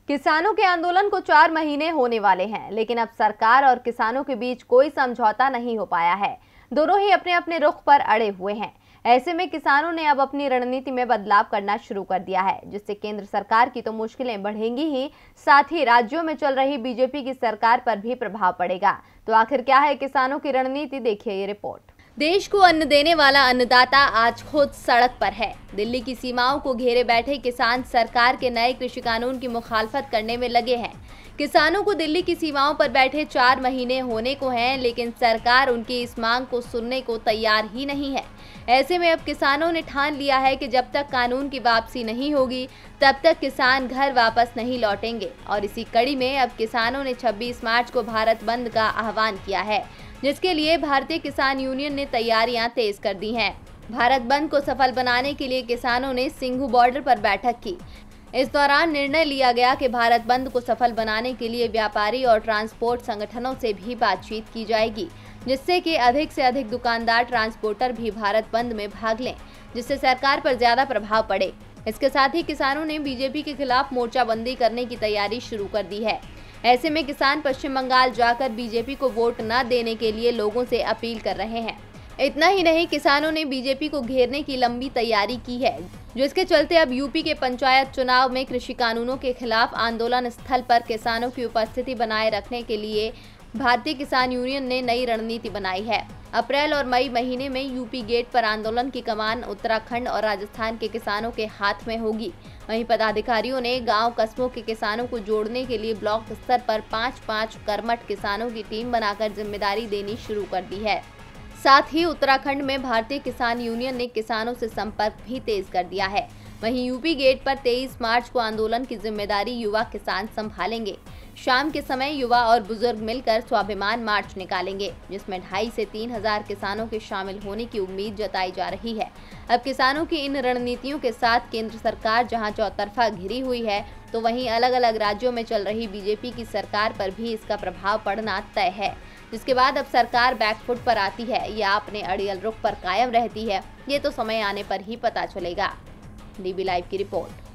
किसानों के आंदोलन को 4 महीने होने वाले हैं, लेकिन अब सरकार और किसानों के बीच कोई समझौता नहीं हो पाया है। दोनों ही अपने अपने रुख पर अड़े हुए हैं। ऐसे में किसानों ने अब अपनी रणनीति में बदलाव करना शुरू कर दिया है, जिससे केंद्र सरकार की तो मुश्किलें बढ़ेंगी ही, साथ ही राज्यों में चल रही बीजेपी की सरकार पर भी प्रभाव पड़ेगा। तो आखिर क्या है किसानों की रणनीति, देखिए ये रिपोर्ट। देश को अन्न देने वाला अन्नदाता आज खुद सड़क पर है। दिल्ली की सीमाओं को घेरे बैठे किसान सरकार के नए कृषि कानून की मुखालफत करने में लगे हैं। किसानों को दिल्ली की सीमाओं पर बैठे 4 महीने होने को हैं, लेकिन सरकार उनकी इस मांग को सुनने को तैयार ही नहीं है। ऐसे में अब किसानों ने ठान लिया है कि जब तक कानून की वापसी नहीं होगी, तब तक किसान घर वापस नहीं लौटेंगे। और इसी कड़ी में अब किसानों ने 26 मार्च को भारत बंद का आह्वान किया है, जिसके लिए भारतीय किसान यूनियन ने तैयारियां तेज कर दी हैं। भारत बंद को सफल बनाने के लिए किसानों ने सिंघू बॉर्डर पर बैठक की। इस दौरान निर्णय लिया गया कि भारत बंद को सफल बनाने के लिए व्यापारी और ट्रांसपोर्ट संगठनों से भी बातचीत की जाएगी, जिससे कि अधिक से अधिक दुकानदार, ट्रांसपोर्टर भी भारत बंद में भाग लें, जिससे सरकार पर ज्यादा प्रभाव पड़े। इसके साथ ही किसानों ने बीजेपी के खिलाफ मोर्चाबंदी करने की तैयारी शुरू कर दी है। ऐसे में किसान पश्चिम बंगाल जाकर बीजेपी को वोट न देने के लिए लोगों से अपील कर रहे हैं। इतना ही नहीं, किसानों ने बीजेपी को घेरने की लंबी तैयारी की है, जिसके चलते अब यूपी के पंचायत चुनाव में कृषि कानूनों के खिलाफ आंदोलन स्थल पर किसानों की उपस्थिति बनाए रखने के लिए भारतीय किसान यूनियन ने नई रणनीति बनाई है। अप्रैल और मई महीने में यूपी गेट पर आंदोलन की कमान उत्तराखंड और राजस्थान के किसानों के हाथ में होगी। वहीं पदाधिकारियों ने गांव कस्बों के किसानों को जोड़ने के लिए ब्लॉक स्तर पर 5-5 कर्मठ किसानों की टीम बनाकर जिम्मेदारी देनी शुरू कर दी है। साथ ही उत्तराखंड में भारतीय किसान यूनियन ने किसानों से संपर्क भी तेज कर दिया है। वहीं यूपी गेट पर 23 मार्च को आंदोलन की जिम्मेदारी युवा किसान संभालेंगे। शाम के समय युवा और बुजुर्ग मिलकर स्वाभिमान मार्च निकालेंगे, जिसमें 2,500 से 3,000 किसानों के शामिल होने की उम्मीद जताई जा रही है। अब किसानों की इन रणनीतियों के साथ केंद्र सरकार जहां चौतरफा घिरी हुई है, तो वहीं अलग अलग राज्यों में चल रही बीजेपी की सरकार पर भी इसका प्रभाव पड़ना तय है। जिसके बाद अब सरकार बैकफुट पर आती है या अपने अड़ियल रुख पर कायम रहती है, ये तो समय आने पर ही पता चलेगा। डीबी लाइव की रिपोर्ट।